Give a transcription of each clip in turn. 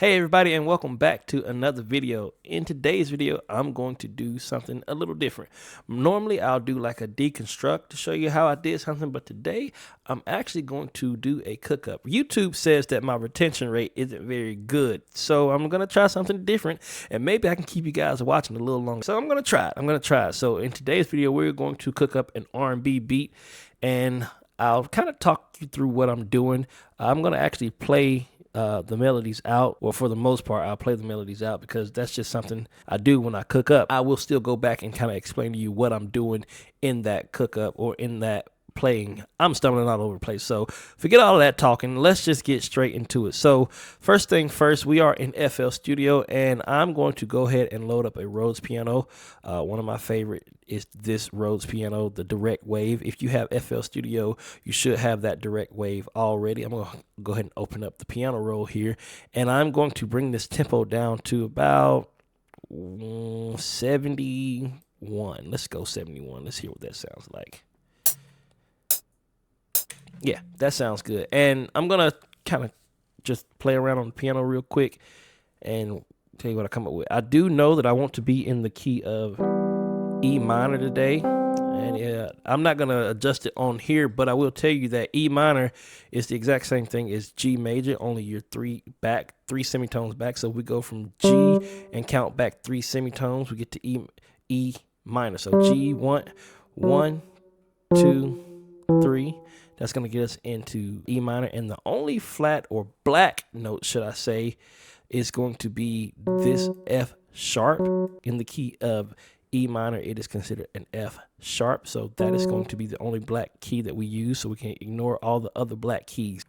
Hey everybody, and welcome back to another video. In today's video, I'm going to do something a little different. Normally I'll do like a deconstruct to show you how I did something, but today I'm actually going to do a cook up. YouTube says that my retention rate isn't very good, so I'm going to try something different and maybe I can keep you guys watching a little longer. So I'm going to try it. So in today's video, we're going to cook up an R&B beat, and I'll kind of talk you through what I'm doing. I'm going to actually play the melodies out. Well, for the most part, I'll play the melodies out because that's just something I do when I cook up. I will still go back and kind of explain to you what I'm doing in that cook up or in that playing. I'm stumbling all over the place, so forget all of that talking. Let's just get straight into it. So first thing first, we are in FL Studio, and I'm going to go ahead and load up a Rhodes piano. One of my favorite is this Rhodes piano, the direct wave. If you have FL Studio, you should have that direct wave already. I'm going to go ahead and open up the piano roll here, and I'm going to bring this tempo down to about 71. Let's go 71. Let's hear what that sounds like. Yeah, that sounds good. And I'm going to kind of just play around on the piano real quick and tell you what I come up with. I do know that I want to be in the key of E minor today. And yeah, I'm not going to adjust it on here, but I will tell you that E minor is the exact same thing as G major, only you're three semitones back. So we go from G and count back 3 semitones. We get to E minor. So G, 1, 2, 3. That's going to get us into E minor, and the only flat or black note, should I say, is going to be this F sharp in the key of E minor. It is considered an F sharp, so that is going to be the only black key that we use, so we can ignore all the other black keys.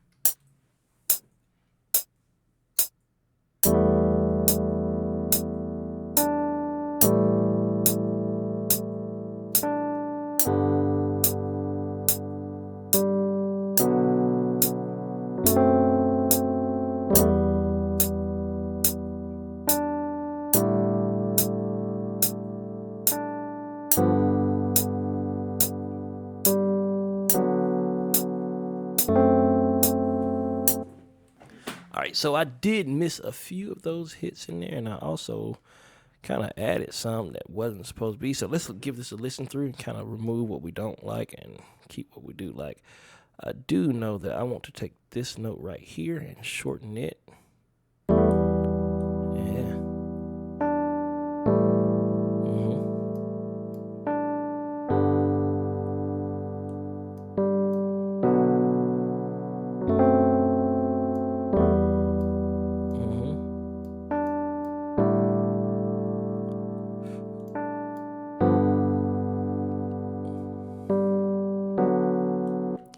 All right, so I did miss a few of those hits in there, and I also kind of added some that wasn't supposed to be. So let's give this a listen through and kind of remove what we don't like and keep what we do like. I do know that I want to take this note right here and shorten it. Yeah.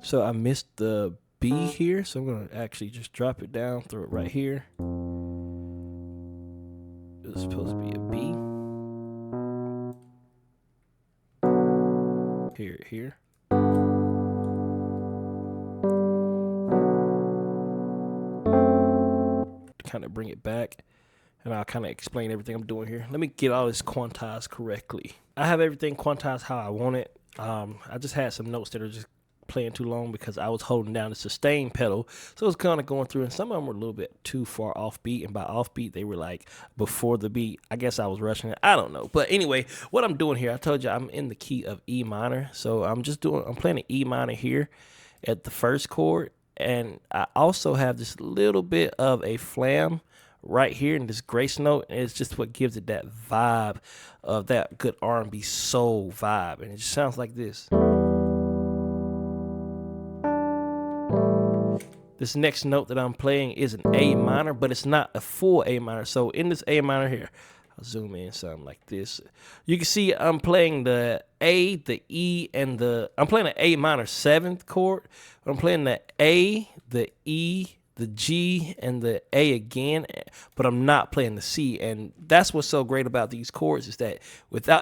So I missed the B here, so I'm going to actually just drop it down, throw it right here. It was supposed to be a B. Here. Kind of bring it back, and I'll kind of explain everything I'm doing here. Let me get all this quantized correctly. I have everything quantized how I want it. I just had some notes that are just playing too long because I was holding down the sustain pedal, so it was kind of going through, and some of them were a little bit too far off beat, and by off beat they were like before the beat. I guess I was rushing it, I don't know. But anyway, what I'm doing here, I told you I'm in the key of E minor, so I'm playing an E minor here at the first chord, and I also have this little bit of a flam right here in this grace note, and it's just what gives it that vibe of that good R&B soul vibe, and it just sounds like this. This next note that I'm playing is an A minor, but it's not a full A minor. So in this A minor here, I'll zoom in something like this. You can see I'm playing the A, the E, and I'm playing an A minor 7th chord. I'm playing the A, the E, the G, and the A again, but I'm not playing the C. And that's what's so great about these chords, is that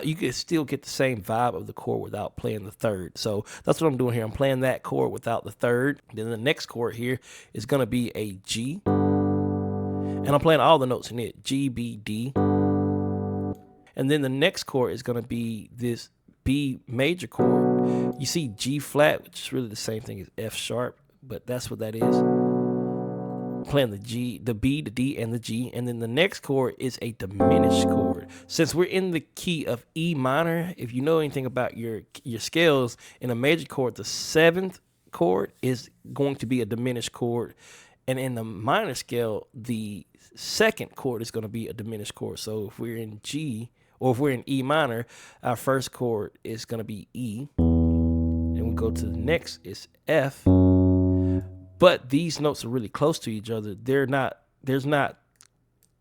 you can still get the same vibe of the chord without playing the third. So that's what I'm doing here. I'm playing that chord without the third. Then the next chord here is going to be a G, and I'm playing all the notes in it: G, B, D. And then the next chord is going to be this B major chord. You see G flat, which is really the same thing as F sharp, but that's what that is. playing the G, the B, the D, and the G, and then the next chord is a diminished chord. Since we're in the key of E minor, if you know anything about your scales, in a major chord, the 7th chord is going to be a diminished chord, and in the minor scale, the 2nd chord is going to be a diminished chord. So if we're in G, or if we're in E minor, our first chord is going to be E, and we go to the next, it's F. But these notes are really close to each other. There's not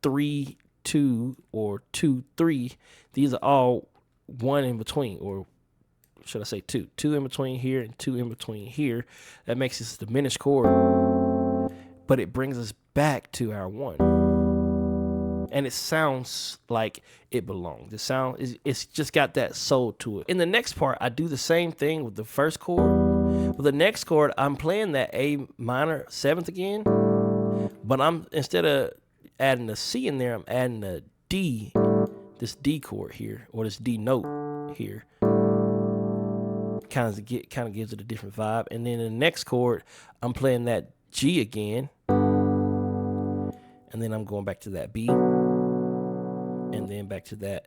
3, 2, or 2, 3. These are all one in between, or should I say 2? 2 in between here and 2 in between here. That makes this a diminished chord, but it brings us back to our 1. And it sounds like it belongs. It's just got that soul to it. In the next part, I do the same thing with the first chord. With the next chord, I'm playing that A minor 7th again, but instead of adding a C in there, I'm adding a D, this D chord here, or this D note here. Kind of gives it a different vibe. And then in the next chord, I'm playing that G again, and then I'm going back to that B, and then back to that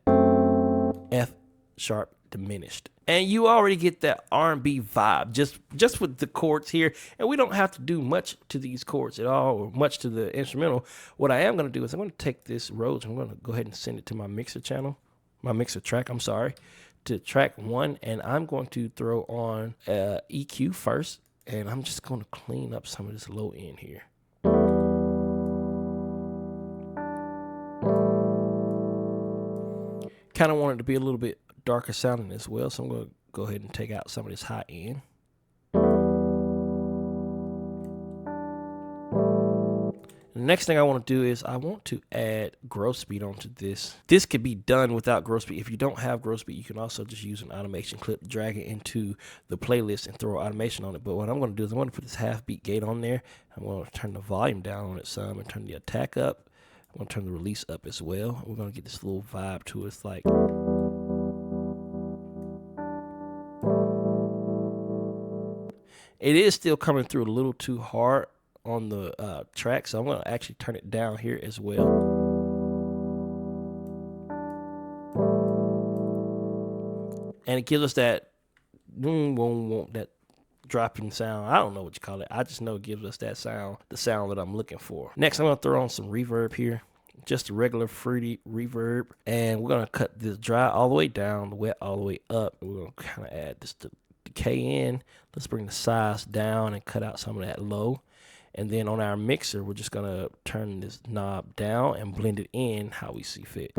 F sharp diminished. And you already get that R&B vibe just with the chords here. And we don't have to do much to these chords at all, or much to the instrumental. What I am going to do is I'm going to take this Rhodes, I'm going to go ahead and send it to my mixer channel, my mixer track, I'm sorry, to track 1. And I'm going to throw on EQ first. And I'm just going to clean up some of this low end here. Kind of want it to be a little bit darker sounding as well, so I'm going to go ahead and take out some of this high end. The next thing I want to do is I want to add growth speed onto this. This could be done without growth speed. If you don't have growth speed, you can also just use an automation clip, drag it into the playlist, and throw automation on it. But what I'm going to do is I'm going to put this half beat gate on there. I'm going to turn the volume down on it some and turn the attack up. I'm going to turn the release up as well. We're going to get this little vibe to it. It's like... It is still coming through a little too hard on the track, so I'm going to actually turn it down here as well. And it gives us that that dropping sound. I don't know what you call it. I just know it gives us that sound, the sound that I'm looking for. Next, I'm going to throw on some reverb here. Just a regular fruity reverb. And we're going to cut this dry all the way down, the wet all the way up. And we're going to kind of add this decay in. Let's bring the size down and cut out some of that low. And then on our mixer, we're just going to turn this knob down and blend it in how we see fit.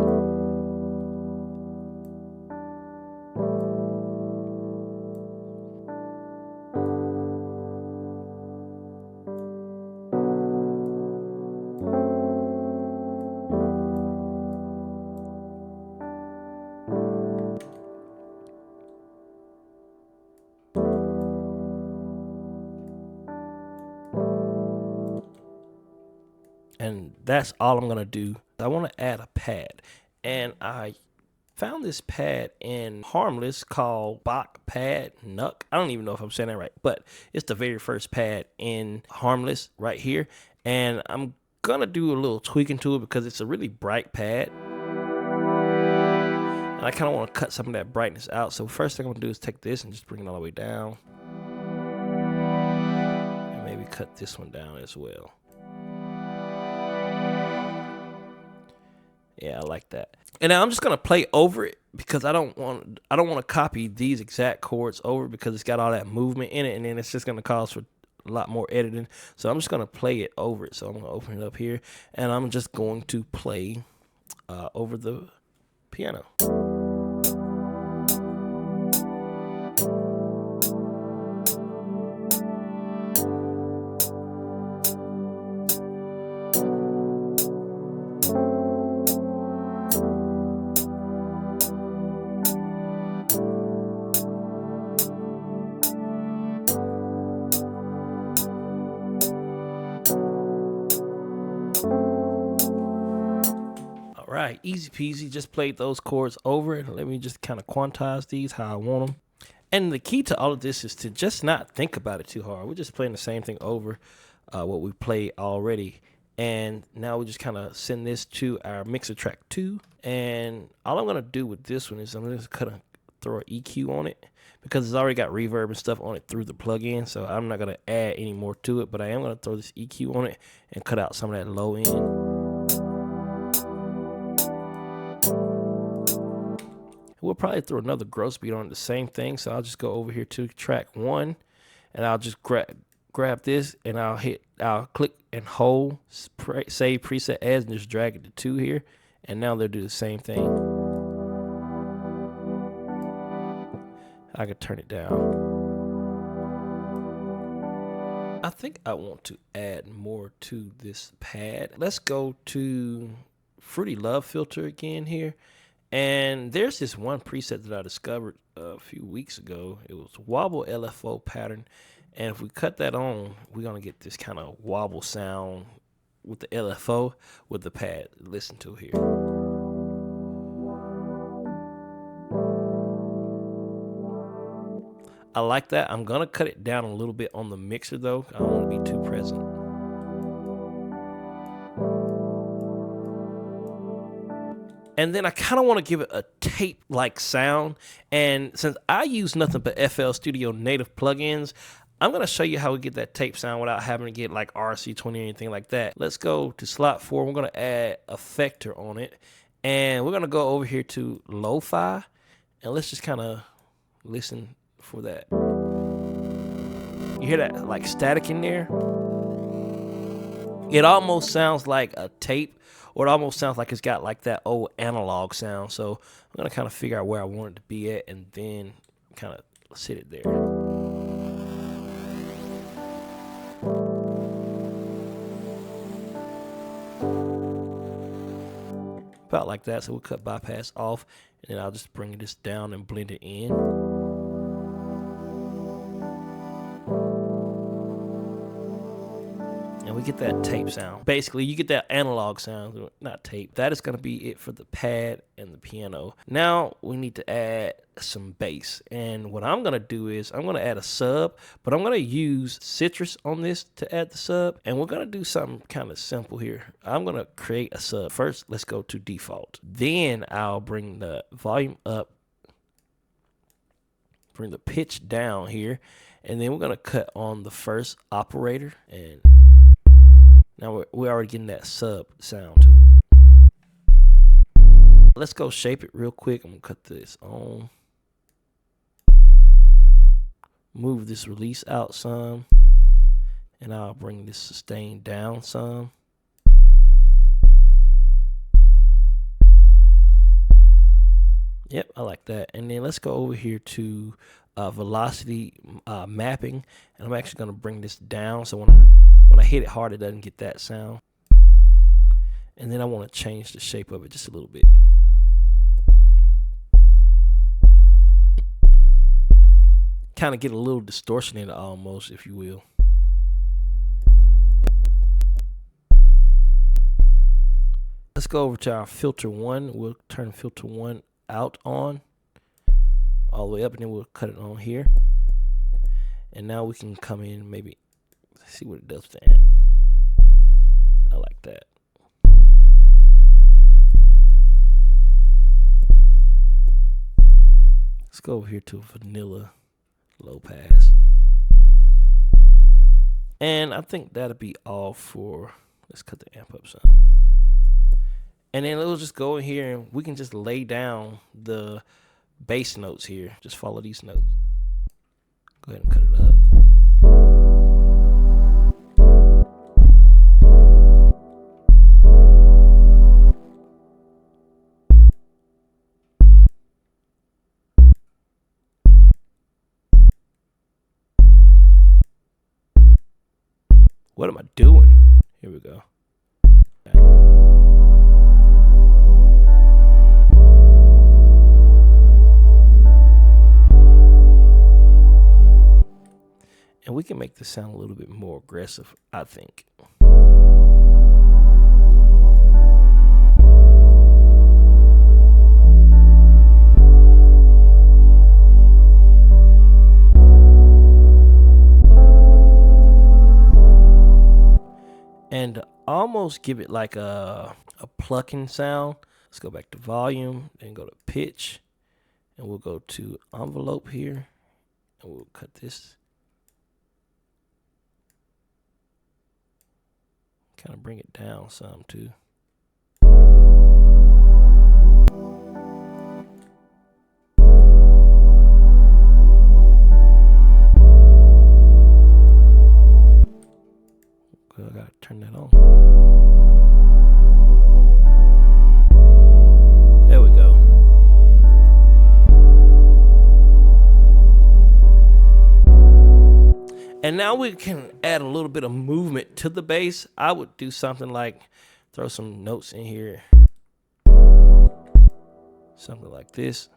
And that's all I'm going to do. I want to add a pad. And I found this pad in Harmless called Bach Pad Nuck. I don't even know if I'm saying that right, but it's the very first pad in Harmless right here. And I'm going to do a little tweaking to it because it's a really bright pad. And I kind of want to cut some of that brightness out. So first thing I'm going to do is take this and just bring it all the way down. And maybe cut this one down as well. Yeah, I like that. And now I'm just gonna play over it because I don't want to copy these exact chords over because it's got all that movement in it, and then it's just gonna cause for a lot more editing. So I'm just gonna play it over it. So I'm gonna open it up here, and I'm just going to play over the piano. Right, easy peasy, just played those chords over it. Let me just kind of quantize these how I want them. And the key to all of this is to just not think about it too hard. We're just playing the same thing over. what we played already. And now we just kind of send this to our mixer track 2. And all I'm going to do with this one is I'm just kind of throw an EQ on it, because it's already got reverb and stuff on it through the plugin. So I'm not going to add any more to it, but I am going to throw this EQ on it and cut out some of that low end. We'll probably throw another gross beat on it, the same thing. So I'll just go over here to track 1, and I'll just grab this, and I'll click and hold save preset as, and just drag it to 2 here, and now they'll do the same thing. I could turn it down. I think I want to add more to this pad. Let's go to Fruity Love filter again here. And there's this one preset that I discovered a few weeks ago. It was wobble LFO pattern. And if we cut that on, we're going to get this kind of wobble sound with the LFO with the pad. Listen to here. I like that. I'm going to cut it down a little bit on the mixer though. I don't want to be too present. And then I kind of want to give it a tape-like sound. And since I use nothing but FL Studio native plugins, I'm going to show you how we get that tape sound without having to get like RC20 or anything like that. Let's go to slot 4. We're going to add effector on it. And we're going to go over here to lo-fi. And let's just kind of listen for that. You hear that like static in there? It almost sounds like a tape, or it almost sounds like it's got like that old analog sound. So I'm going to kind of figure out where I want it to be at, and then kind of sit it there. About like that. So we'll cut bypass off, and then I'll just bring this down and blend it in. And we get that tape sound. Basically, you get that analog sound, not tape. That is going to be it for the pad and the piano. Now we need to add some bass. And what I'm going to do is I'm going to add a sub, but I'm going to use Citrus on this to add the sub. And we're going to do something kind of simple here. I'm going to create a sub. First, let's go to default. Then I'll bring the volume up, bring the pitch down here, and then we're going to cut on the first operator, and now we're already getting that sub sound to it. Let's go shape it real quick. I'm going to cut this on. Move this release out some. And I'll bring this sustain down some. Yep, I like that. And then let's go over here to velocity mapping. And I'm actually going to bring this down, so when I hit it hard, it doesn't get that sound. And then I want to change the shape of it just a little bit. Kind of get a little distortion in it almost, if you will. Let's go over to our filter 1. We'll turn filter 1 out on all the way up, and then we'll cut it on here. And now we can come in, maybe see what it does to the amp. I like that. Let's go over here to vanilla low pass. And I think that'll be all for, let's cut the amp up some. And then we'll just go in here and we can just lay down the bass notes here. Just follow these notes. Go ahead and cut it up. What am I doing? Here we go. And we can make this sound a little bit more aggressive, I think. almost give it like a plucking sound. Let's go back to volume and go to pitch, and we'll go to envelope here, and we'll cut this. Kind of bring it down some too. I gotta turn that on. There we go. And now we can add a little bit of movement to the bass. I would do something like throw some notes in here. Something like this.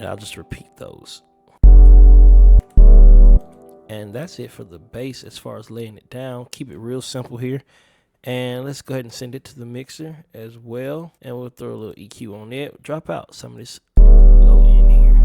I'll just repeat those. And that's it for the bass as far as laying it down. Keep it real simple here. And let's go ahead and send it to the mixer as well. And we'll throw a little EQ on it. Drop out some of this low end here.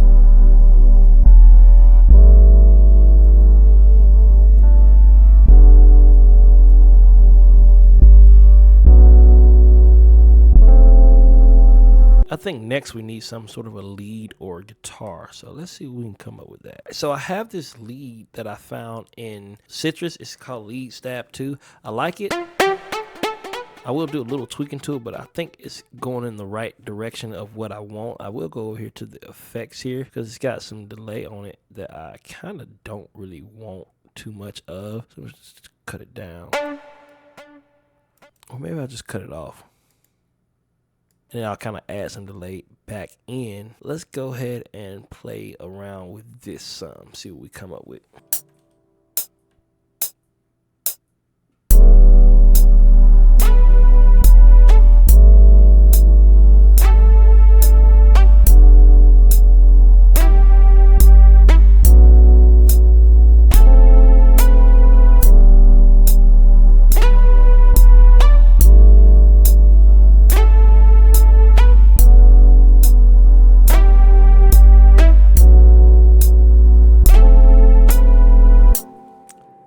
I think next we need some sort of a lead or a guitar. So let's see if we can come up with that. So I have this lead that I found in Citrus. It's called Lead Stab 2. I like it. I will do a little tweaking to it, but I think it's going in the right direction of what I want. I will go over here to the effects here because it's got some delay on it that I kind of don't really want too much of. So let's just cut it down. Or maybe I'll just cut it off. And I'll kind of add some delay back in. Let's go ahead and play around with this some. See what we come up with.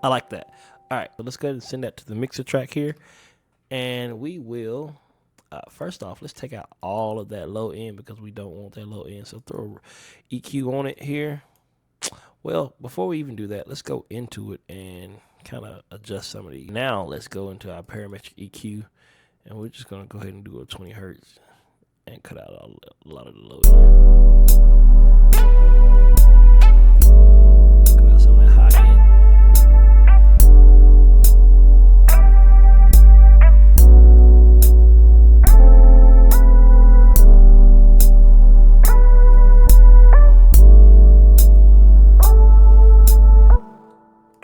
I like that. All right, so let's go ahead and send that to the mixer track here. And we will, first off, let's take out all of that low end because we don't want that low end. So throw EQ on it here. Well, before we even do that, let's go into it and kind of adjust some of these. Now let's go into our parametric EQ. And we're just going to go ahead and do a 20 hertz and cut out a lot of the low end. Cut out some of that high end.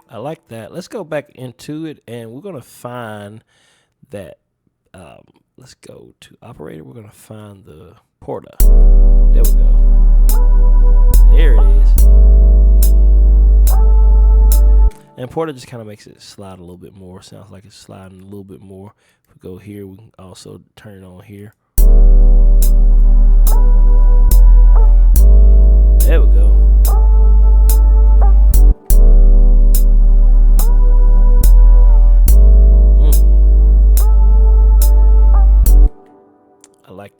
I like that. Let's go back into it and we're going to find that. Let's go to operator. We're going to find the Porta. There we go. There it is. And Porta just kind of makes it slide a little bit more. Sounds like it's sliding a little bit more. If we go here, we can also turn it on here. There we go.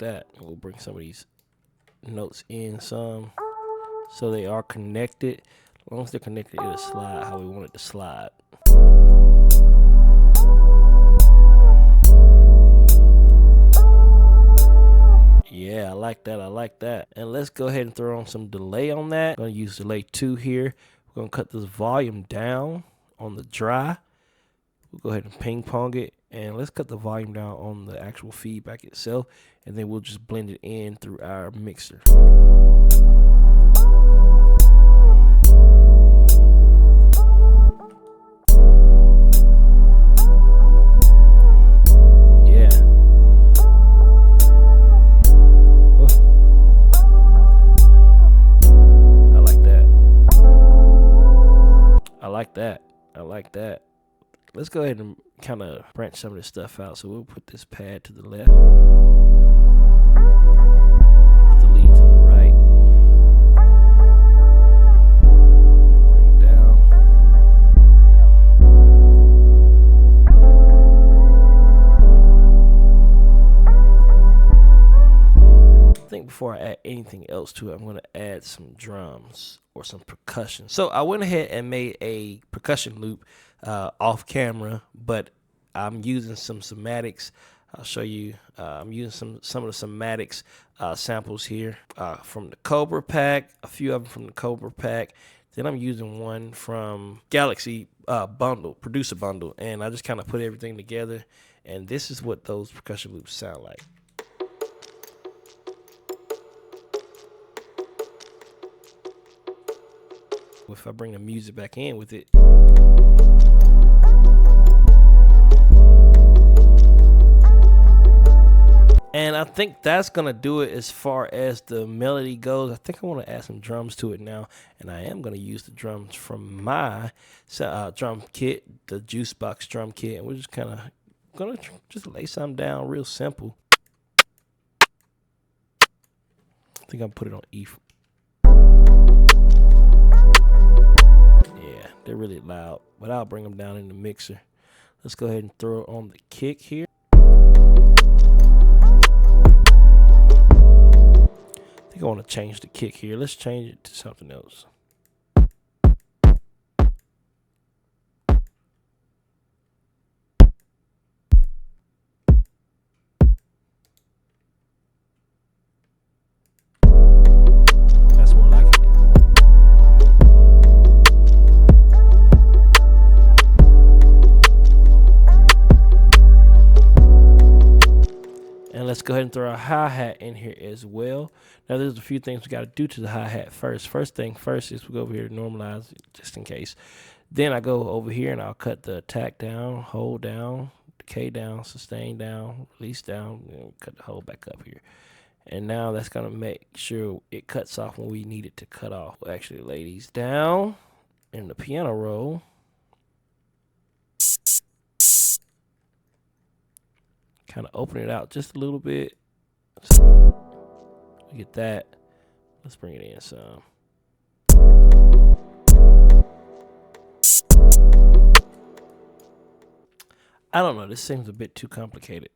that. And we'll bring some of these notes in some so they are connected. As long as they're connected, it'll slide how we want it to slide. Yeah, I like that. I like that. And let's go ahead and throw on some delay on that. I'm going to use delay 2 here. We're going to cut this volume down on the dry. We'll go ahead and ping pong it. And let's cut the volume down on the actual feedback itself. And then we'll just blend it in through our mixer. I like that. Let's go ahead and kind of branch some of this stuff out. So we'll put this pad to the left, put the lead to the right, bring it down. I think before I add anything else to it, I'm going to add some drums or some percussion. So I went ahead and made a percussion loop off camera, but I'm using some somatics. I'll show you. I'm using some of the somatics samples here from the Cobra pack, a few of them from the Cobra pack. Then I'm using one from Galaxy producer bundle, and I just kind of put everything together, and this is what those percussion loops sound like. If I bring the music back in with it, and I think that's gonna do it as far as the melody goes. I think I want to add some drums to it now, and I am gonna use the drums from my drum kit, the Jooce box drum kit, and we're just kind of gonna just lay some down real simple. I think I'm put it on E. Yeah, they're really loud, but I'll bring them down in the mixer. Let's go ahead and throw on the kick here. I think I want to change the kick here. Let's change it to something else. That's more like it. And let's go ahead and throw a hi-hat in here as well. Now, there's a few things we got to do to the hi-hat first. First thing first is we go over here to normalize it just in case. Then I go over here and I'll cut the attack down, hold down, decay down, sustain down, release down, and cut the hold back up here. And now that's going to make sure it cuts off when we need it to cut off. We'll actually lay these down in the piano roll. Kind of open it out just a little bit. So we get that. Let's bring it in some. I don't know. This seems a bit too complicated.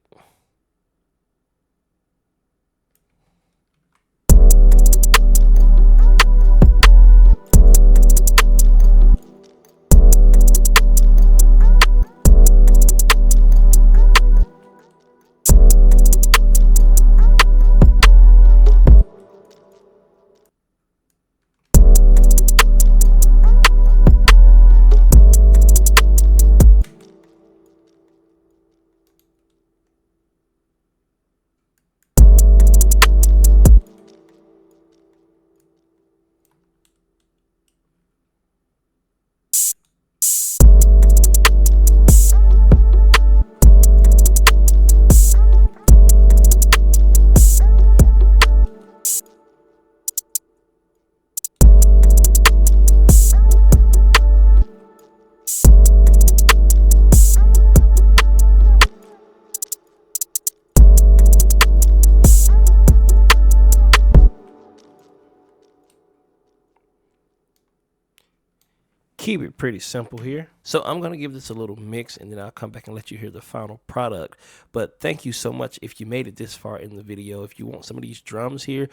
keep it pretty simple here. So I'm going to give this a little mix, and then I'll come back and let you hear the final product. But thank you so much if you made it this far in the video. If you want some of these drums here,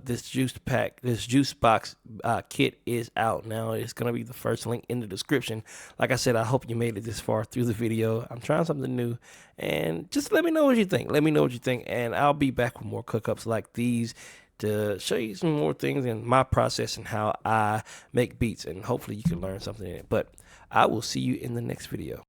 this Jooce box kit is out now. It's going to be the first link in the description. Like I said, I hope you made it this far through the video. I'm trying something new, and just let me know what you think. Let me know what you think, and I'll be back with more cook-ups like these to show you some more things in my process and how I make beats, and hopefully you can learn something in it. But I will see you in the next video.